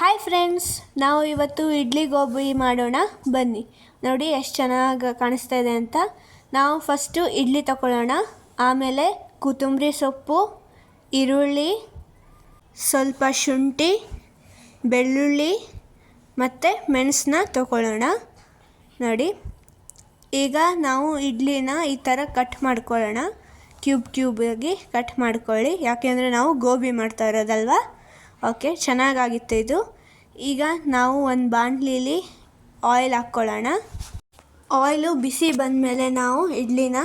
Hi friends, ನಾವು ಇವತ್ತು ಇಡ್ಲಿ ಗೋಬಿ ಮಾಡೋಣ ಬನ್ನಿ. ನೋಡಿ ಎಷ್ಟು ಚೆನ್ನಾಗಿ ಕಾಣಿಸ್ತಾ ಇದೆ ಅಂತ. ನಾವು ಫಸ್ಟು ಇಡ್ಲಿ ತಗೊಳ್ಳೋಣ. ಆಮೇಲೆ ಕೊತ್ತಂಬರಿ ಸೊಪ್ಪು, ಈರುಳ್ಳಿ, ಸ್ವಲ್ಪ ಶುಂಠಿ, ಬೆಳ್ಳುಳ್ಳಿ ಮತ್ತು ಮೆಣಸನ್ನ ತಗೊಳ್ಳೋಣ. ನೋಡಿ, ಈಗ ನಾವು ಇಡ್ಲಿನ ಈ ಥರ ಕಟ್ ಮಾಡ್ಕೊಳ್ಳೋಣ. ಕ್ಯೂಬಾಗಿ ಕಟ್ ಮಾಡ್ಕೊಳ್ಳಿ, ಯಾಕೆಂದರೆ ನಾವು ಗೋಬಿ ಮಾಡ್ತಾ ಇರೋದಲ್ವ. ಓಕೆ, ಚೆನ್ನಾಗಾಗಿತ್ತು ಇದು. ಈಗ ನಾವು ಒಂದು ಬಾಣಲಿಲಿ ಆಯಿಲ್ ಹಾಕ್ಕೊಳ್ಳೋಣ. ಆಯಿಲು ಬಿಸಿ ಬಂದಮೇಲೆ ನಾವು ಇಡ್ಲಿನ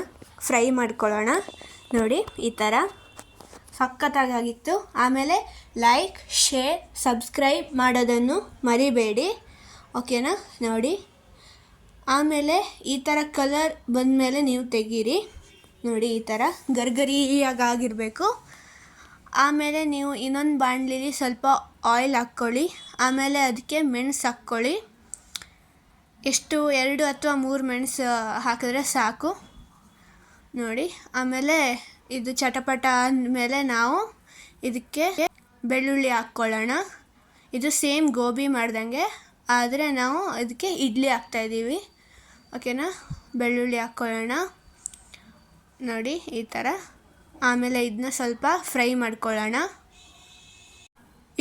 ಫ್ರೈ ಮಾಡ್ಕೊಳ್ಳೋಣ. ನೋಡಿ, ಈ ಥರ ಸಖತ್ತಾಗಿತ್ತು. ಆಮೇಲೆ ಲೈಕ್, ಶೇರ್, ಸಬ್ಸ್ಕ್ರೈಬ್ ಮಾಡೋದನ್ನು ಮರಿಬೇಡಿ, ಓಕೆನಾ. ನೋಡಿ, ಆಮೇಲೆ ಈ ಥರ ಕಲರ್ ಬಂದಮೇಲೆ ನೀವು ತೆಗೀರಿ. ನೋಡಿ, ಈ ಥರ ಗರಿಗರಿಯಾಗಿರಬೇಕು. ಆಮೇಲೆ ನೀವು ಇನ್ನೊಂದು ಬಾಣಲಿಲಿ ಸ್ವಲ್ಪ ಆಯಿಲ್ ಹಾಕ್ಕೊಳ್ಳಿ. ಆಮೇಲೆ ಅದಕ್ಕೆ ಮೆಣಸು ಹಾಕ್ಕೊಳ್ಳಿ. ಎಷ್ಟು 2 ಅಥವಾ 3 ಮೆಣಸು ಹಾಕಿದ್ರೆ ಸಾಕು. ನೋಡಿ, ಆಮೇಲೆ ಇದು ಚಟಪಟ ಆದಮೇಲೆ ನಾವು ಇದಕ್ಕೆ ಬೆಳ್ಳುಳ್ಳಿ ಹಾಕ್ಕೊಳ್ಳೋಣ. ಇದು ಸೇಮ್ ಗೋಬಿ ಮಾಡ್ದಂಗೆ, ಆದರೆ ನಾವು ಅದಕ್ಕೆ ಇಡ್ಲಿ ಹಾಕ್ತಾಯಿದ್ದೀವಿ, ಓಕೆನಾ. ಬೆಳ್ಳುಳ್ಳಿ ಹಾಕ್ಕೊಳ್ಳೋಣ. ನೋಡಿ, ಈ ಥರ. ಆಮೇಲೆ ಇದನ್ನ ಸ್ವಲ್ಪ ಫ್ರೈ ಮಾಡ್ಕೊಳ್ಳೋಣ.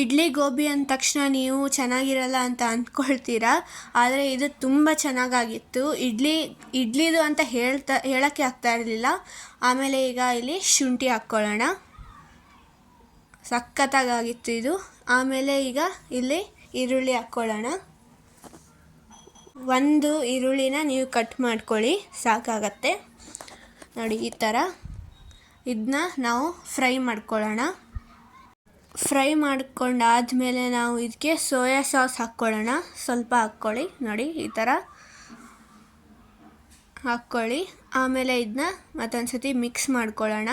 ಇಡ್ಲಿ ಗೋಬಿ ಅಂದ ತಕ್ಷಣ ನೀವು ಚೆನ್ನಾಗಿರಲ್ಲ ಅಂತ ಅಂದ್ಕೊಳ್ತೀರಾ, ಆದರೆ ಇದು ತುಂಬ ಚೆನ್ನಾಗಾಗಿತ್ತು. ಇಡ್ಲಿದು ಅಂತ ಹೇಳೋಕ್ಕೆ ಆಗ್ತಾ ಇರಲಿಲ್ಲ. ಆಮೇಲೆ ಈಗ ಇಲ್ಲಿ ಶುಂಠಿ ಹಾಕ್ಕೊಳ್ಳೋಣ. ಸಖತ್ತಾಗಿತ್ತು ಇದು. ಆಮೇಲೆ ಈಗ ಇಲ್ಲಿ ಈರುಳ್ಳಿ ಹಾಕ್ಕೊಳ್ಳೋಣ. 1 ಈರುಳ್ಳಿನ ನೀವು ಕಟ್ ಮಾಡ್ಕೊಳ್ಳಿ, ಸಾಕಾಗತ್ತೆ. ನೋಡಿ, ಈ ಥರ ಇದನ್ನ ನಾವು ಫ್ರೈ ಮಾಡ್ಕೊಳ್ಳೋಣ. ಫ್ರೈ ಮಾಡ್ಕೊಂಡಾದಮೇಲೆ ನಾವು ಇದಕ್ಕೆ ಸೋಯಾ ಸಾಸ್ ಹಾಕ್ಕೊಳ್ಳೋಣ. ಸ್ವಲ್ಪ ಹಾಕ್ಕೊಳ್ಳಿ. ನೋಡಿ, ಈ ಥರ ಹಾಕ್ಕೊಳ್ಳಿ. ಆಮೇಲೆ ಇದನ್ನ ಮತ್ತೊಂದು ಸತಿ ಮಿಕ್ಸ್ ಮಾಡ್ಕೊಳ್ಳೋಣ.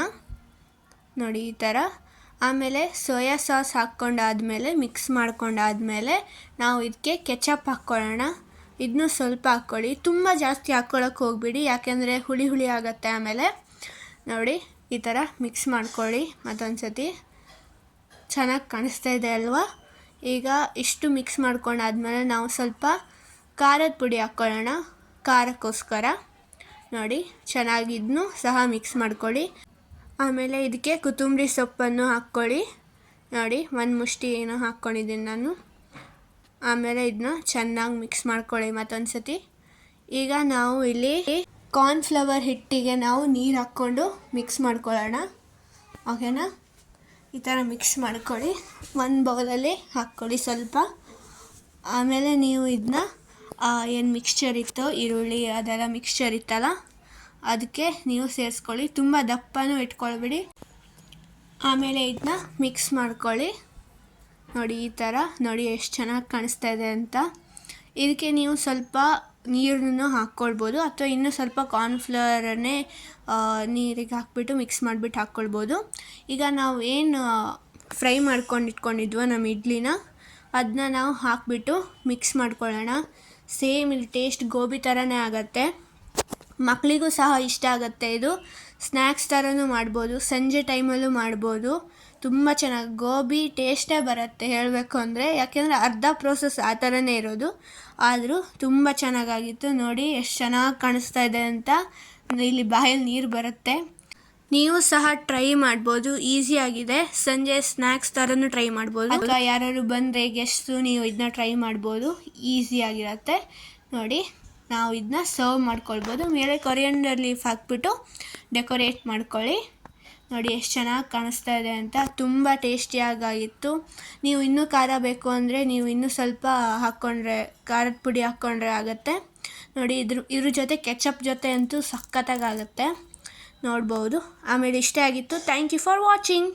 ನೋಡಿ, ಈ ಥರ. ಆಮೇಲೆ ಸೋಯಾ ಸಾಸ್ ಹಾಕ್ಕೊಂಡಾದಮೇಲೆ ಮಿಕ್ಸ್ ಮಾಡ್ಕೊಂಡಾದಮೇಲೆ ನಾವು ಇದಕ್ಕೆ ಕೆಚಪ್ ಹಾಕ್ಕೊಳ್ಳೋಣ. ಇದನ್ನು ಸ್ವಲ್ಪ ಹಾಕ್ಕೊಳ್ಳಿ, ತುಂಬ ಜಾಸ್ತಿ ಹಾಕ್ಕೊಳ್ಳೋಕೆ ಹೋಗ್ಬಿಡಿ, ಯಾಕೆಂದರೆ ಹುಳಿ ಆಗುತ್ತೆ ಆಮೇಲೆ. ನೋಡಿ, ಈ ಥರ ಮಿಕ್ಸ್ ಮಾಡ್ಕೊಳ್ಳಿ ಮತ್ತೊಂದು ಸತಿ. ಚೆನ್ನಾಗಿ ಕಾಣಿಸ್ತಾ ಇದೆ ಅಲ್ವಾ. ಈಗ ಇಷ್ಟು ಮಿಕ್ಸ್ ಮಾಡ್ಕೊಂಡಾದ್ಮೇಲೆ ನಾವು ಸ್ವಲ್ಪ ಖಾರದ ಪುಡಿ ಹಾಕ್ಕೊಳ್ಳೋಣ, ಖಾರಕ್ಕೋಸ್ಕರ. ನೋಡಿ, ಚೆನ್ನಾಗಿ ಇದನ್ನು ಸಹ ಮಿಕ್ಸ್ ಮಾಡ್ಕೊಳ್ಳಿ. ಆಮೇಲೆ ಇದಕ್ಕೆ ಕೊತ್ತಂಬರಿ ಸೊಪ್ಪನ್ನು ಹಾಕ್ಕೊಳ್ಳಿ. ನೋಡಿ, 1 ಮುಷ್ಟಿ ಏನೋ ಹಾಕ್ಕೊಂಡಿದ್ದೀನಿ ನಾನು. ಆಮೇಲೆ ಇದನ್ನ ಚೆನ್ನಾಗಿ ಮಿಕ್ಸ್ ಮಾಡ್ಕೊಳ್ಳಿ ಮತ್ತೊಂದು ಸತಿ. ಈಗ ನಾವು ಇಲ್ಲಿ ಕಾರ್ನ್ಫ್ಲವರ್ ಹಿಟ್ಟಿಗೆ ನಾವು ನೀರು ಹಾಕ್ಕೊಂಡು ಮಿಕ್ಸ್ ಮಾಡ್ಕೊಳ್ಳೋಣ, ಓಕೆನಾ. ಈ ಥರ ಮಿಕ್ಸ್ ಮಾಡ್ಕೊಳ್ಳಿ. 1 ಬೌಲಲ್ಲಿ ಹಾಕ್ಕೊಳ್ಳಿ ಸ್ವಲ್ಪ. ಆಮೇಲೆ ನೀವು ಇದನ್ನ ಏನು ಮಿಕ್ಸ್ಚರ್ ಇತ್ತೋ, ಈರುಳ್ಳಿ ಅದೆಲ್ಲ ಮಿಕ್ಸ್ಚರ್ ಇತ್ತಲ್ಲ, ಅದಕ್ಕೆ ನೀವು ಸೇರಿಸ್ಕೊಳ್ಳಿ. ತುಂಬ ದಪ್ಪನೂ ಇಟ್ಕೊಳ್ಬೇಡಿ. ಆಮೇಲೆ ಇದನ್ನ ಮಿಕ್ಸ್ ಮಾಡ್ಕೊಳ್ಳಿ. ನೋಡಿ, ಈ ಥರ. ನೋಡಿ ಎಷ್ಟು ಚೆನ್ನಾಗಿ ಕಾಣಿಸ್ತಾ ಇದೆ ಅಂತ. ಇದಕ್ಕೆ ನೀವು ಸ್ವಲ್ಪ ನೀರನ್ನು ಹಾಕ್ಕೊಳ್ಬೋದು, ಅಥವಾ ಇನ್ನೂ ಸ್ವಲ್ಪ ಕಾರ್ನ್ಫ್ಲವರನ್ನೇ ನೀರಿಗೆ ಹಾಕ್ಬಿಟ್ಟು ಮಿಕ್ಸ್ ಮಾಡಿಬಿಟ್ಟು ಹಾಕ್ಕೊಳ್ಬೋದು. ಈಗ ನಾವು ಏನು ಫ್ರೈ ಇಟ್ಕೊಂಡಿದ್ವೋ ನಮ್ಮ ಇಡ್ಲಿನ, ಅದನ್ನ ನಾವು ಹಾಕಿಬಿಟ್ಟು ಮಿಕ್ಸ್ ಮಾಡ್ಕೊಳ್ಳೋಣ. ಸೇಮ್ ಇಲ್ಲಿ ಟೇಸ್ಟ್ ಗೋಬಿ ಥರನೇ ಆಗುತ್ತೆ. ಮಕ್ಕಳಿಗೂ ಸಹ ಇಷ್ಟ ಆಗುತ್ತೆ. ಇದು ಸ್ನ್ಯಾಕ್ಸ್ ಥರನೂ ಮಾಡ್ಬೋದು, ಸಂಜೆ ಟೈಮಲ್ಲೂ ಮಾಡ್ಬೋದು. ತುಂಬ ಚೆನ್ನಾಗಿ ಗೋಬಿ ಟೇಸ್ಟೇ ಬರುತ್ತೆ ಹೇಳಬೇಕು ಅಂದರೆ, ಯಾಕೆಂದರೆ ಅರ್ಧ ಪ್ರೋಸೆಸ್ ಆ ಥರನೇ ಇರೋದು. ಆದರೂ ತುಂಬ ಚೆನ್ನಾಗಾಗಿತ್ತು. ನೋಡಿ ಎಷ್ಟು ಚೆನ್ನಾಗಿ ಕಾಣಿಸ್ತಾ ಇದೆ ಅಂತ. ಇಲ್ಲಿ ಬಾಯಲ್ಲಿ ನೀರು ಬರುತ್ತೆ. ನೀವು ಸಹ ಟ್ರೈ ಮಾಡ್ಬೋದು, ಈಸಿಯಾಗಿದೆ. ಸಂಜೆ ಸ್ನ್ಯಾಕ್ಸ್ ಥರನೂ ಟ್ರೈ ಮಾಡ್ಬೋದು, ಅಥವಾ ಯಾರು ಬಂದರೆ ಗೆಸ್ಟು, ನೀವು ಇದನ್ನ ಟ್ರೈ ಮಾಡ್ಬೋದು, ಈಸಿಯಾಗಿರುತ್ತೆ. ನೋಡಿ, ನಾವು ಇದನ್ನ ಸರ್ವ್ ಮಾಡ್ಕೊಳ್ಬೋದು. ಮೇಲೆ ಕೊರಿಯಂಡರ್ ಲೀಫ್ ಹಾಕ್ಬಿಟ್ಟು ಡೆಕೋರೇಟ್ ಮಾಡ್ಕೊಳ್ಳಿ. ನೋಡಿ ಎಷ್ಟು ಚೆನ್ನಾಗಿ ಕಾಣಿಸ್ತಾ ಇದೆ ಅಂತ. ತುಂಬ ಟೇಸ್ಟಿಯಾಗಿತ್ತು. ನೀವು ಇನ್ನೂ ಖಾರ ಬೇಕು ಅಂದರೆ ನೀವು ಇನ್ನೂ ಸ್ವಲ್ಪ ಹಾಕ್ಕೊಂಡ್ರೆ, ಖಾರದ ಪುಡಿ ಹಾಕ್ಕೊಂಡ್ರೆ ಆಗುತ್ತೆ. ನೋಡಿ, ಇದ್ರ ಜೊತೆ ಕೆಚಪ್ ಜೊತೆ ಅಂತೂ ಸಖತ್ತಾಗುತ್ತೆ, ನೋಡ್ಬೋದು. ಆಮೇಲೆ ಇಷ್ಟ ಆಗಿತ್ತು. Thank you for watching.